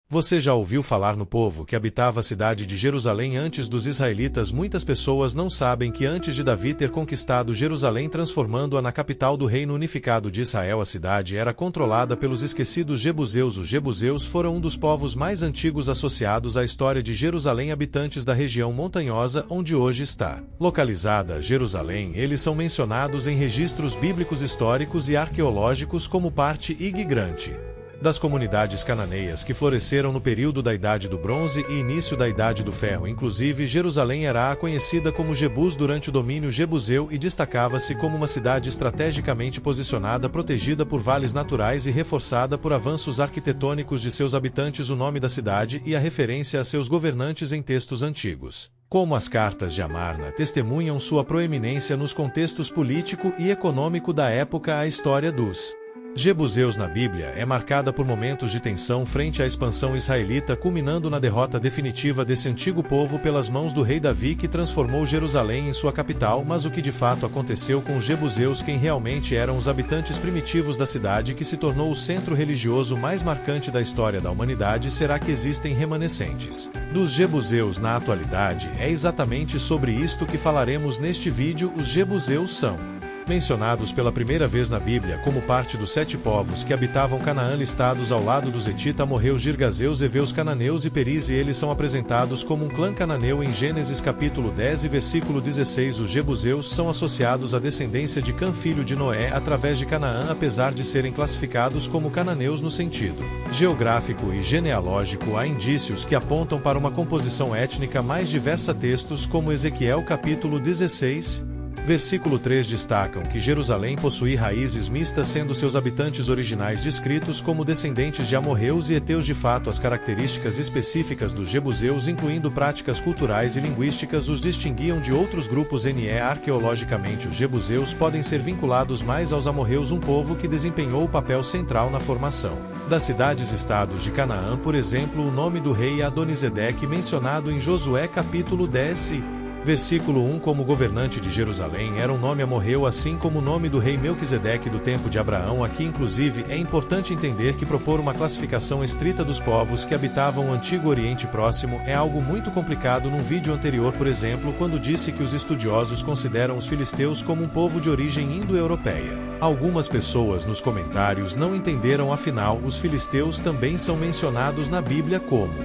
Você já ouviu falar no povo que habitava a cidade de Jerusalém antes dos israelitas? Muitas pessoas não sabem que antes de Davi ter conquistado Jerusalém transformando-a na capital do reino unificado de Israel, a cidade era controlada pelos esquecidos jebuseus. Os jebuseus foram um dos povos mais antigos associados à história de Jerusalém, habitantes da região montanhosa onde hoje está localizada Jerusalém. Eles são mencionados em registros bíblicos históricos e arqueológicos como parte integrante das comunidades cananeias que floresceram no período da Idade do Bronze e início da Idade do Ferro. Inclusive, Jerusalém era conhecida como Jebus durante o domínio jebuseu e destacava-se como uma cidade estrategicamente posicionada, protegida por vales naturais e reforçada por avanços arquitetônicos de seus habitantes. O nome da cidade e a referência a seus governantes em textos antigos, como as cartas de Amarna, testemunham sua proeminência nos contextos político e econômico da época. A história dos jebuseus na Bíblia é marcada por momentos de tensão frente à expansão israelita, culminando na derrota definitiva desse antigo povo pelas mãos do rei Davi, que transformou Jerusalém em sua capital. Mas o que de fato aconteceu com os jebuseus? Quem realmente eram os habitantes primitivos da cidade que se tornou o centro religioso mais marcante da história da humanidade? Será que existem remanescentes dos jebuseus na atualidade? É exatamente sobre isto que falaremos neste vídeo. Os jebuseus são mencionados pela primeira vez na Bíblia como parte dos 7 povos que habitavam Canaã, listados ao lado dos Etita, amorreus, girgazeus, heveus, cananeus e peris, e eles são apresentados como um clã cananeu em Gênesis capítulo 10 e versículo 16. Os jebuseus são associados à descendência de Cã, filho de Noé, através de Canaã, apesar de serem classificados como cananeus no sentido geográfico e genealógico. Há indícios que apontam para uma composição étnica mais diversa. Textos como Ezequiel capítulo 16, versículo 3 destacam que Jerusalém possui raízes mistas, sendo seus habitantes originais descritos como descendentes de amorreus e heteus. De fato, as características específicas dos jebuseus, incluindo práticas culturais e linguísticas, os distinguiam de outros grupos. Arqueologicamente, os jebuseus podem ser vinculados mais aos amorreus, um povo que desempenhou o papel central na formação das cidades-estados de Canaã. Por exemplo, o nome do rei Adonisedeque, mencionado em Josué capítulo 10 versículo 1 como governante de Jerusalém, era um nome amorreu, assim como o nome do rei Melquisedeque do tempo de Abraão. Aqui, inclusive, é importante entender que propor uma classificação estrita dos povos que habitavam o Antigo Oriente Próximo é algo muito complicado. Num vídeo anterior, por exemplo, quando disse que os estudiosos consideram os filisteus como um povo de origem indo-europeia, algumas pessoas nos comentários não entenderam. Afinal, os filisteus também são mencionados na Bíblia como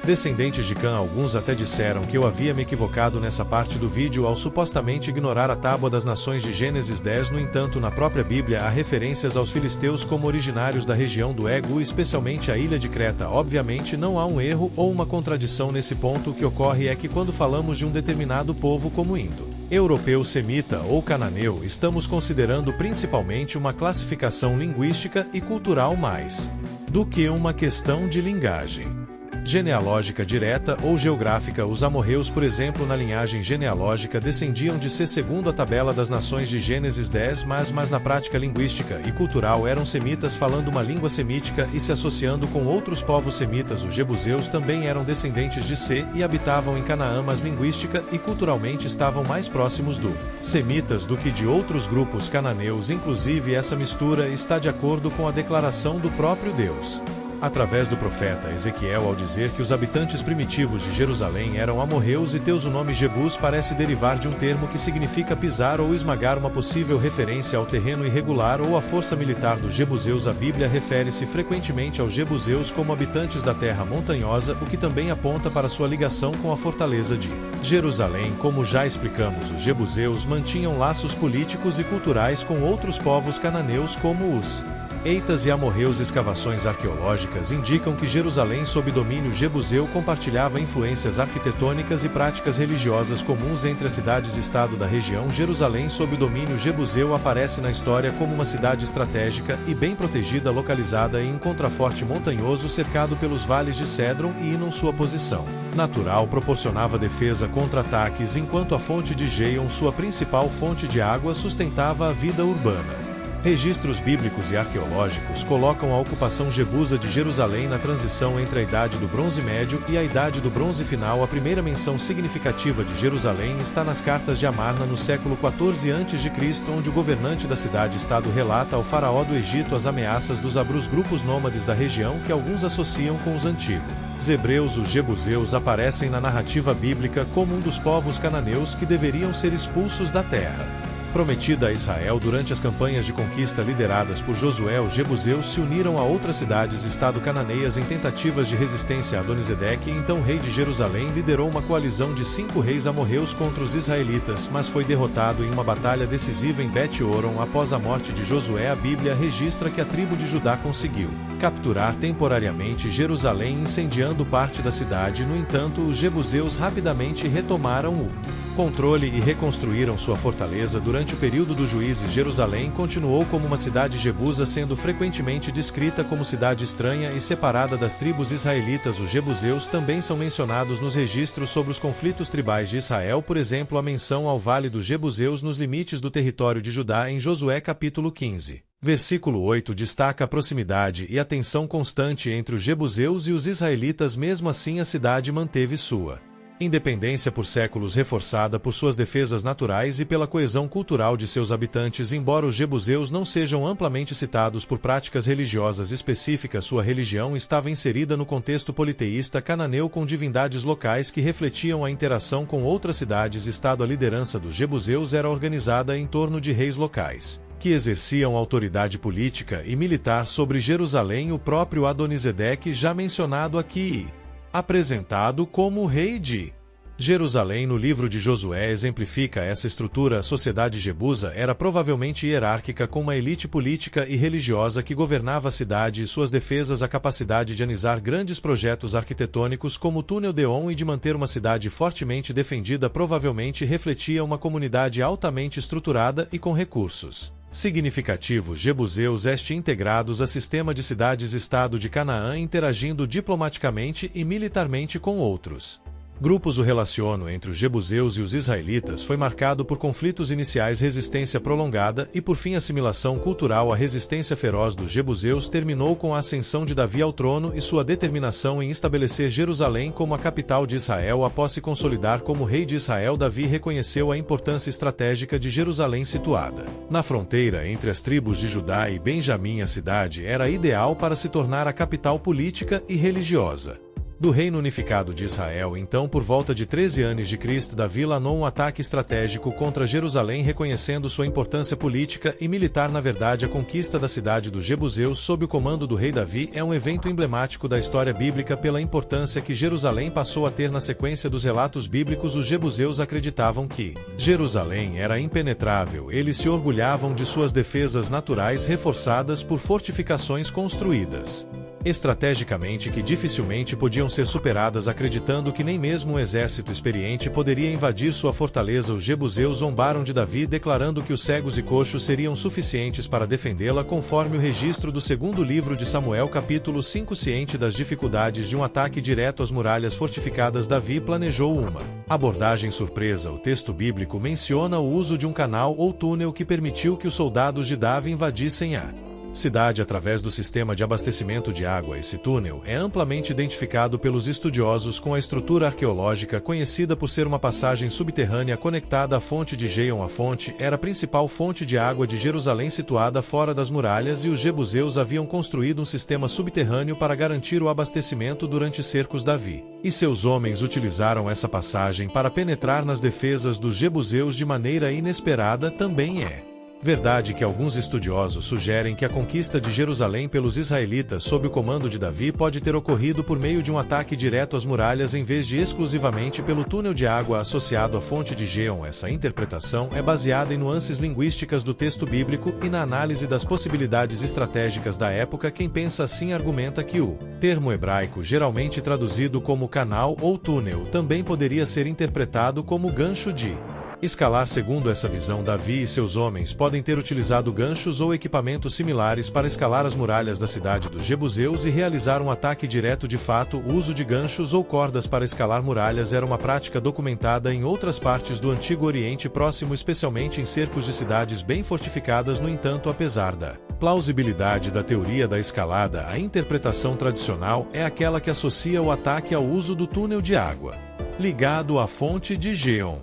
descendentes de Cã. Alguns até disseram que eu havia me equivocado nessa parte do vídeo ao supostamente ignorar a Tábua das Nações de Gênesis 10. No entanto, na própria Bíblia há referências aos filisteus como originários da região do Égeu, especialmente a ilha de Creta. Obviamente não há um erro ou uma contradição nesse ponto. O que ocorre é que quando falamos de um determinado povo como indo-europeu, semita ou cananeu, estamos considerando principalmente uma classificação linguística e cultural mais do que uma questão de linguagem genealógica direta ou geográfica. Os amorreus, por exemplo, na linhagem genealógica descendiam de C segundo a tabela das nações de Gênesis 10, mas na prática linguística e cultural eram semitas, falando uma língua semítica e se associando com outros povos semitas. Os jebuseus também eram descendentes de C e habitavam em Canaã, mas linguística e culturalmente estavam mais próximos do semitas do que de outros grupos cananeus. Inclusive, essa mistura está de acordo com a declaração do próprio Deus através do profeta Ezequiel, ao dizer que os habitantes primitivos de Jerusalém eram amorreus e heteus. O nome Jebus parece derivar de um termo que significa pisar ou esmagar, uma possível referência ao terreno irregular ou à força militar dos jebuseus. A Bíblia refere-se frequentemente aos jebuseus como habitantes da terra montanhosa, o que também aponta para sua ligação com a fortaleza de Jerusalém. Como já explicamos, os jebuseus mantinham laços políticos e culturais com outros povos cananeus como os Eitas e amorreus. Escavações arqueológicas indicam que Jerusalém, sob domínio jebuseu, compartilhava influências arquitetônicas e práticas religiosas comuns entre as cidades-estado da região. Jerusalém, sob domínio jebuseu, aparece na história como uma cidade estratégica e bem protegida, localizada em um contraforte montanhoso cercado pelos vales de Cédron e Inon. Sua posição natural proporcionava defesa contra ataques, enquanto a fonte de Geion, sua principal fonte de água, sustentava a vida urbana Registros bíblicos e arqueológicos colocam a ocupação jebusa de Jerusalém na transição entre a Idade do Bronze Médio e a Idade do Bronze Final. A primeira menção significativa de Jerusalém está nas cartas de Amarna no século 14 a.C., onde o governante da cidade-estado relata ao faraó do Egito as ameaças dos abrus, grupos nômades da região que alguns associam com os antigos hebreus. Os jebuseus aparecem na narrativa bíblica como um dos povos cananeus que deveriam ser expulsos da terra prometida a Israel. Durante as campanhas de conquista lideradas por Josué, os jebuseus se uniram a outras cidades-estado cananeias em tentativas de resistência a Adonisedeque. Então o rei de Jerusalém liderou uma coalizão de 5 reis amorreus contra os israelitas, mas foi derrotado em uma batalha decisiva em Bet-Horon. Após a morte de Josué, a Bíblia registra que a tribo de Judá conseguiu capturar temporariamente Jerusalém, incendiando parte da cidade. No entanto, os jebuseus rapidamente retomaram o controle e reconstruíram sua fortaleza. Durante o período dos juízes, Jerusalém continuou como uma cidade jebusa, sendo frequentemente descrita como cidade estranha e separada das tribos israelitas. Os jebuseus também são mencionados nos registros sobre os conflitos tribais de Israel, por exemplo, a menção ao Vale dos Jebuseus nos limites do território de Judá em Josué capítulo 15. Versículo 8 destaca a proximidade e a tensão constante entre os jebuseus e os israelitas. Mesmo assim, a cidade manteve sua independência por séculos, reforçada por suas defesas naturais e pela coesão cultural de seus habitantes. Embora os jebuseus não sejam amplamente citados por práticas religiosas específicas, sua religião estava inserida no contexto politeísta cananeu, com divindades locais que refletiam a interação com outras cidades-estado. A liderança dos jebuseus era organizada em torno de reis locais, que exerciam autoridade política e militar sobre Jerusalém. O próprio Adonisedeque, já mencionado aqui, apresentado como rei de Jerusalém no livro de Josué, exemplifica essa estrutura. A sociedade jebusa era provavelmente hierárquica, com uma elite política e religiosa que governava a cidade e suas defesas. A capacidade de realizar grandes projetos arquitetônicos como o Túnel de On e de manter uma cidade fortemente defendida provavelmente refletia uma comunidade altamente estruturada e com recursos significativos. Jebuseus integrados a sistema de cidades-estado de Canaã, interagindo diplomaticamente e militarmente com outros grupos. O relacionamento entre os jebuseus e os israelitas foi marcado por conflitos iniciais, resistência prolongada e, por fim, assimilação cultural. A resistência feroz dos jebuseus terminou com a ascensão de Davi ao trono e sua determinação em estabelecer Jerusalém como a capital de Israel. Após se consolidar como rei de Israel, Davi reconheceu a importância estratégica de Jerusalém, situada na fronteira entre as tribos de Judá e Benjamim. A cidade era ideal para se tornar a capital política e religiosa do Reino Unificado de Israel. Então, por volta de 13 a.C., Davi planou um ataque estratégico contra Jerusalém, reconhecendo sua importância política e militar. Na verdade, a conquista da cidade dos jebuseus sob o comando do rei Davi é um evento emblemático da história bíblica pela importância que Jerusalém passou a ter na sequência dos relatos bíblicos. Os jebuseus acreditavam que Jerusalém era impenetrável. Eles se orgulhavam de suas defesas naturais, reforçadas por fortificações construídas estrategicamente que dificilmente podiam ser superadas, acreditando que nem mesmo um exército experiente poderia invadir sua fortaleza. Os jebuseus zombaram de Davi, declarando que os cegos e coxos seriam suficientes para defendê-la, conforme o registro do segundo livro de Samuel capítulo 5. Ciente das dificuldades de um ataque direto às muralhas fortificadas, Davi planejou uma abordagem surpresa. O texto bíblico menciona o uso de um canal ou túnel que permitiu que os soldados de Davi invadissem a cidade através do sistema de abastecimento de água. Esse túnel é amplamente identificado pelos estudiosos com a estrutura arqueológica conhecida por ser uma passagem subterrânea conectada à fonte de Geion. A fonte era a principal fonte de água de Jerusalém, situada fora das muralhas, e os jebuseus haviam construído um sistema subterrâneo para garantir o abastecimento durante cercos. Davi e seus homens utilizaram essa passagem para penetrar nas defesas dos jebuseus de maneira inesperada. Também é verdade que alguns estudiosos sugerem que a conquista de Jerusalém pelos israelitas sob o comando de Davi pode ter ocorrido por meio de um ataque direto às muralhas em vez de exclusivamente pelo túnel de água associado à fonte de Geion. Essa interpretação é baseada em nuances linguísticas do texto bíblico e na análise das possibilidades estratégicas da época. Quem pensa assim argumenta que o termo hebraico, geralmente traduzido como canal ou túnel, também poderia ser interpretado como gancho de Escalar. Segundo essa visão, Davi e seus homens podem ter utilizado ganchos ou equipamentos similares para escalar as muralhas da cidade dos Jebuseus e realizar um ataque direto. De fato, o uso de ganchos ou cordas para escalar muralhas era uma prática documentada em outras partes do Antigo Oriente Próximo, especialmente em cercos de cidades bem fortificadas. No entanto, apesar da plausibilidade da teoria da escalada, a interpretação tradicional é aquela que associa o ataque ao uso do túnel de água ligado à fonte de Gihon.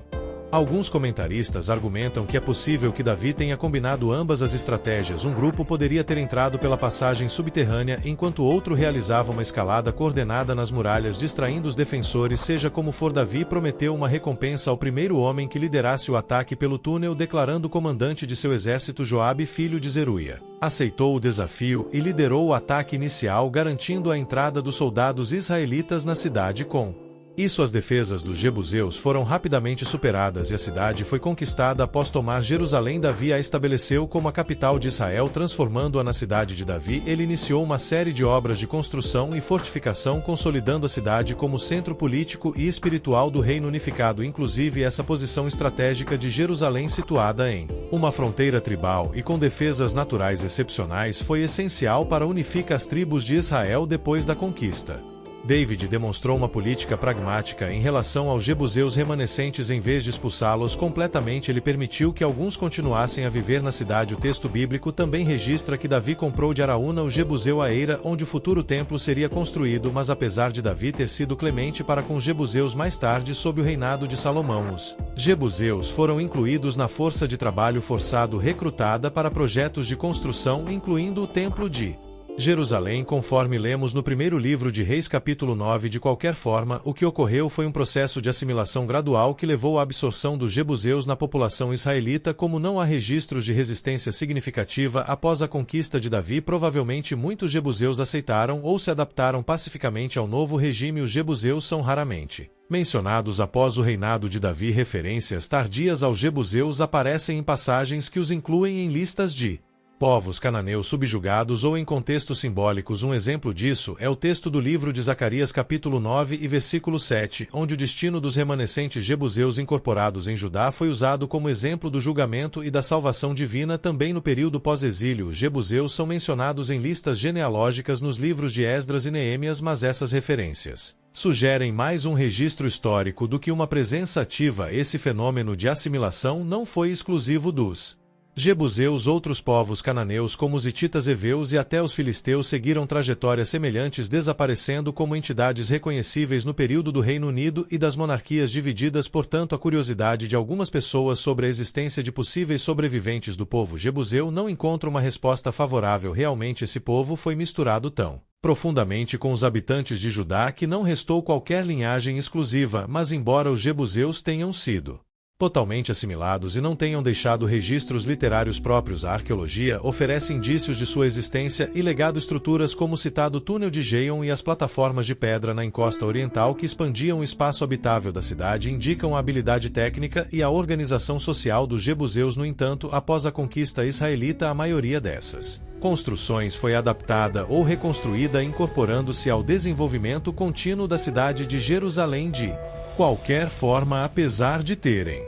Alguns comentaristas argumentam que é possível que Davi tenha combinado ambas as estratégias. Um grupo poderia ter entrado pela passagem subterrânea, enquanto outro realizava uma escalada coordenada nas muralhas, distraindo os defensores. Seja como for, Davi prometeu uma recompensa ao primeiro homem que liderasse o ataque pelo túnel, declarando o comandante de seu exército, Joabe, filho de Zeruia. Aceitou o desafio e liderou o ataque inicial, garantindo a entrada dos soldados israelitas na cidade. Com isso, as defesas dos Jebuseus foram rapidamente superadas e a cidade foi conquistada. Após tomar Jerusalém, Davi a estabeleceu como a capital de Israel, transformando-a na cidade de Davi. Ele iniciou uma série de obras de construção e fortificação, consolidando a cidade como centro político e espiritual do reino unificado. Inclusive, essa posição estratégica de Jerusalém, situada em uma fronteira tribal e com defesas naturais excepcionais, foi essencial para unificar as tribos de Israel depois da conquista. David demonstrou uma política pragmática em relação aos Jebuseus remanescentes. Em vez de expulsá-los completamente, ele permitiu que alguns continuassem a viver na cidade. O texto bíblico também registra que Davi comprou de Araúna o Jebuseu a Eira, onde o futuro templo seria construído. Mas apesar de Davi ter sido clemente para com os Jebuseus mais tarde, sob o reinado de Salomão, os Jebuseus foram incluídos na força de trabalho forçado recrutada para projetos de construção, incluindo o templo de Jerusalém, conforme lemos no primeiro livro de Reis, capítulo 9. De qualquer forma, o que ocorreu foi um processo de assimilação gradual que levou à absorção dos Jebuseus na população israelita. Como não há registros de resistência significativa após a conquista de Davi, provavelmente muitos Jebuseus aceitaram ou se adaptaram pacificamente ao novo regime. Os Jebuseus são raramente mencionados após o reinado de Davi. Referências tardias aos Jebuseus aparecem em passagens que os incluem em listas de povos cananeus subjugados ou em contextos simbólicos. Um exemplo disso é o texto do livro de Zacarias, capítulo 9 e versículo 7, onde o destino dos remanescentes Jebuseus incorporados em Judá foi usado como exemplo do julgamento e da salvação divina. Também no período pós-exílio, os Jebuseus são mencionados em listas genealógicas nos livros de Esdras e Neemias, mas essas referências sugerem mais um registro histórico do que uma presença ativa. Esse fenômeno de assimilação não foi exclusivo dos Jebuseus. Outros povos cananeus, como os hititas, heveus e até os filisteus, seguiram trajetórias semelhantes, desaparecendo como entidades reconhecíveis no período do Reino Unido e das monarquias divididas. Portanto, a curiosidade de algumas pessoas sobre a existência de possíveis sobreviventes do povo Jebuseu não encontra uma resposta favorável. Realmente, esse povo foi misturado tão profundamente com os habitantes de Judá que não restou qualquer linhagem exclusiva. Mas embora os Jebuseus tenham sido totalmente assimilados e não tenham deixado registros literários próprios, a arqueologia oferece indícios de sua existência e legado. Estruturas como o citado túnel de Gihon e as plataformas de pedra na encosta oriental que expandiam o espaço habitável da cidade indicam a habilidade técnica e a organização social dos Jebuseus. No entanto, após a conquista israelita, a maioria dessas construções foi adaptada ou reconstruída, incorporando-se ao desenvolvimento contínuo da cidade de Jerusalém. De qualquer forma, apesar de terem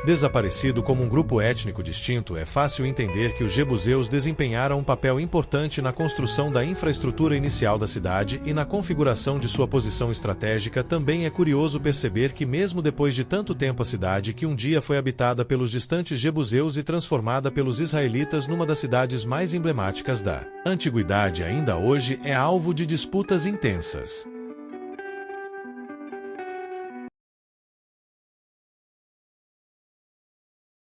desaparecido como um grupo étnico distinto, é fácil entender que os Jebuseus desempenharam um papel importante na construção da infraestrutura inicial da cidade e na configuração de sua posição estratégica. Também é curioso perceber que, mesmo depois de tanto tempo, a cidade, que um dia foi habitada pelos distantes Jebuseus e transformada pelos israelitas numa das cidades mais emblemáticas da antiguidade, ainda hoje é alvo de disputas intensas.